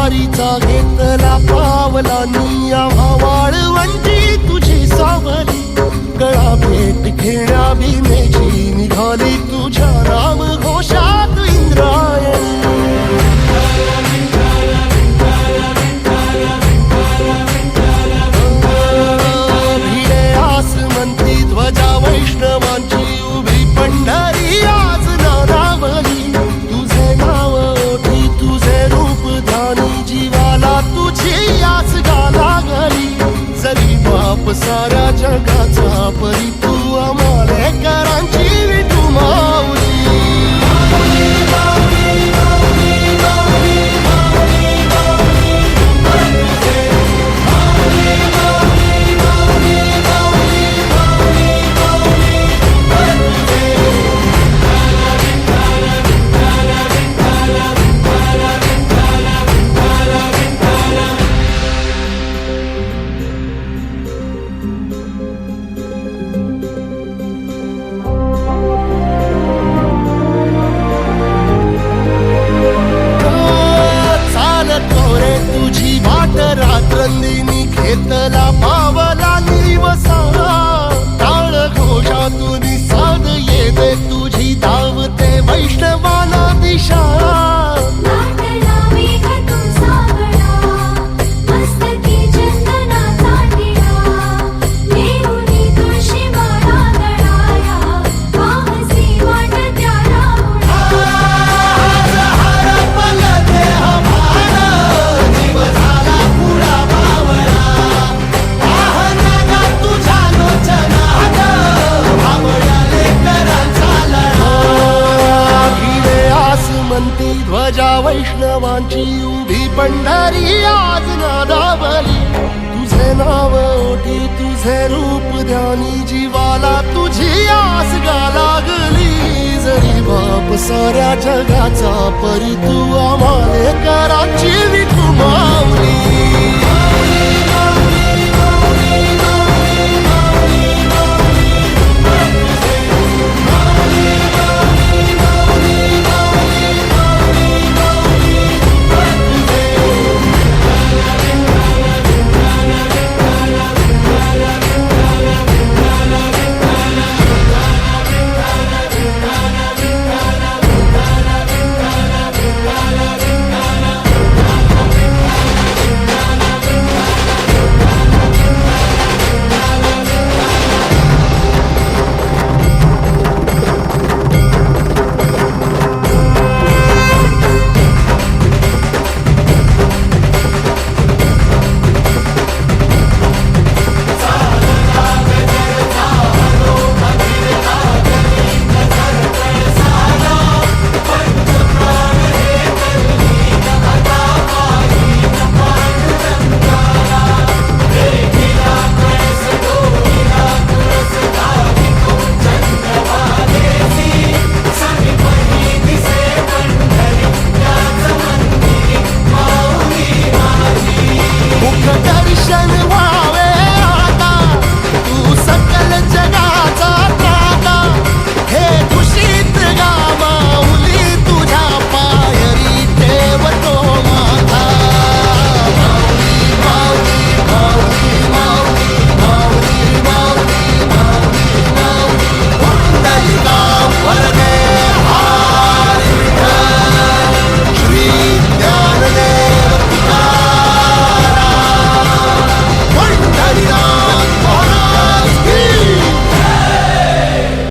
वारीचा घेतला पावलांनी आम्हा वाळवंटी तुझी सावली गळा भेट घेण्या भीमेची निघाली तुझ्या राम घोषात इंद्रायणी भिडे आसमंती ध्वजा वैष्णवांची उभी पंढरी आज नारावली तुझे नाव ओठी तुझे रूप ध्यानी जीवाला तुझी आस गा लागली जरी बाप साऱ्या जगाचा परी तू आमालेकरांची विठू माऊली रात्रंदिनी घेतला पावला निवसा टाळ घोषातून साध येते तुझी धावते वैष्णवाला दिशा ध्वजा वैष्णवांची उभी पंढरी आज नादावली तुझे नाव ओठी तुझे रूप ध्यानी जीवाला तुझी आस गा लागली जरी बाप साऱ्या जगाचा परी तू आम्हालेकरांची